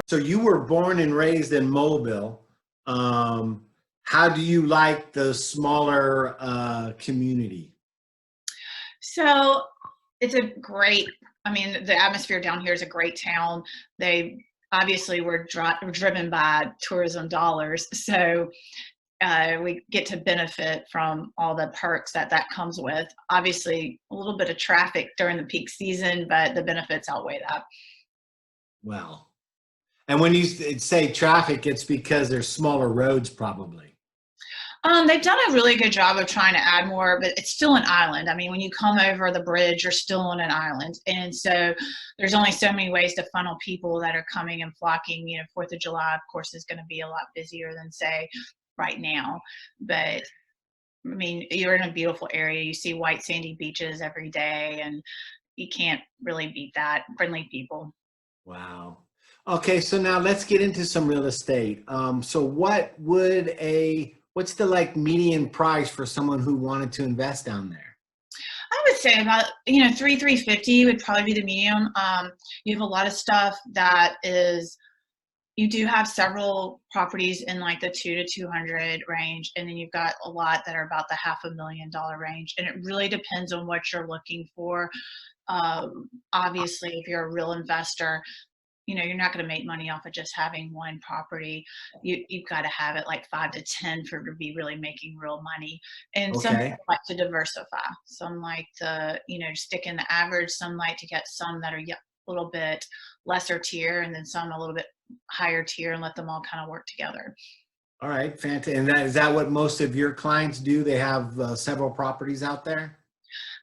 So you were born and raised in Mobile. How do you like the smaller community? So it's a great, I mean, the atmosphere down here is a great town. They obviously were driven by tourism dollars. So we get to benefit from all the perks that that comes with. Obviously, a little bit of traffic during the peak season, but the benefits outweigh that. Well, and when you say traffic, it's because there's smaller roads, probably. They've done a really good job of trying to add more, but it's still an island. I mean, when you come over the bridge, you're still on an island. And so there's only so many ways to funnel people that are coming and flocking. You know, 4th of July, of course, is going to be a lot busier than, say, right now. But I mean, you're in a beautiful area. You see white sandy beaches every day, and you can't really beat that. Friendly people. Wow. Okay, so now let's get into some real estate. So what's the like median price for someone who wanted to invest down there? I would say about, you know, 350 would probably be the medium. You have a lot of stuff that is, you do have several properties in like the 2 to 200 range, and then you've got a lot that are about the $500,000 range, and it really depends on what you're looking for. Obviously, if you're a real investor, you know, you're not going to make money off of just having one property. You've got to have it like 5 to 10 for to be really making real money. And some Okay. people like to diversify. Some like to, you know, stick in the average. Some like to get some that are a little bit lesser tier, and then some a little bit higher tier, and let them all kind of work together. All right, fantastic. And is that what most of your clients do? They have several properties out there?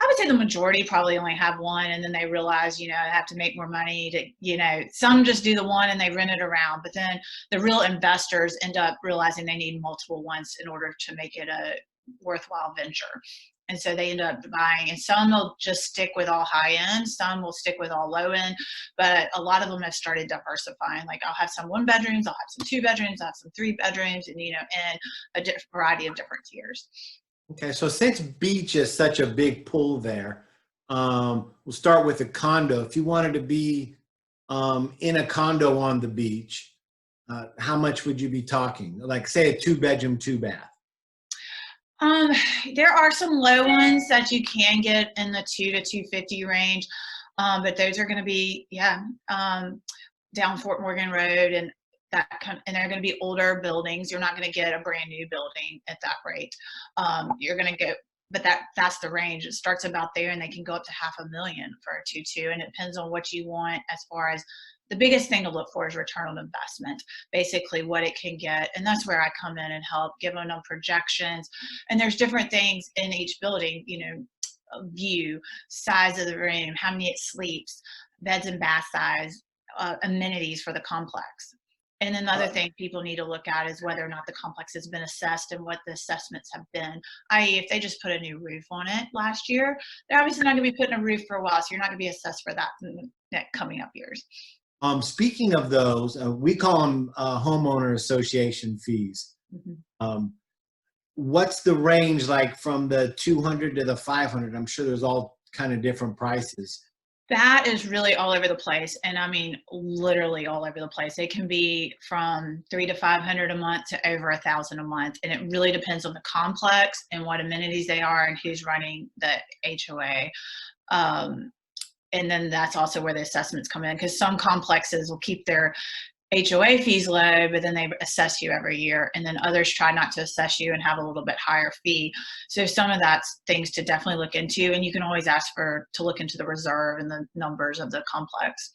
I would say the majority probably only have one, and then they realize, you know, I have to make more money to, you know, some just do the one and they rent it around. But then the real investors end up realizing they need multiple ones in order to make it a worthwhile venture. And so they end up buying, and some will just stick with all high end, some will stick with all low end, but a lot of them have started diversifying. Like I'll have some 1 bedrooms, I'll have some 2 bedrooms, I'll have some 3 bedrooms, and, you know, and variety of different tiers. Okay, so since beach is such a big pull there, we'll start with a condo. If you wanted to be in a condo on the beach, how much would you be talking? Like say a 2 bedroom, 2 bath. Um, there are some low ones that you can get in the 2 to 250 range, but those are going to be, yeah, down Fort Morgan Road, and and they're going to be older buildings. You're not going to get a brand new building at that rate. You're going to get, but that's the range. It starts about there, and they can go up to $500,000 for a 2-2, and it depends on what you want as far as. The biggest thing to look for is return on investment, basically what it can get. And that's where I come in and help, giving them projections. And there's different things in each building, you know, view, size of the room, how many it sleeps, beds and bath size, amenities for the complex. And another thing people need to look at is whether or not the complex has been assessed and what the assessments have been. I.e., if they just put a new roof on it last year, they're obviously not going to be putting a roof for a while, so you're not going to be assessed for that in the next coming up years. Speaking of those, we call them homeowner association fees. Mhm. What's the range like from the 200 to the 500? I'm sure there's all kind of different prices. That is really all over the place, and I mean literally all over the place. It can be from 300 to 500 a month to over 1,000 a month, and it really depends on the complex and what amenities they are and who's running the HOA. Um, and then that's also where the assessments come in, because some complexes will keep their HOA fees low, but then they assess you every year, and then others try not to assess you and have a little bit higher fee. So some of that's things to definitely look into, and you can always ask to look into the reserve and the numbers of the complex.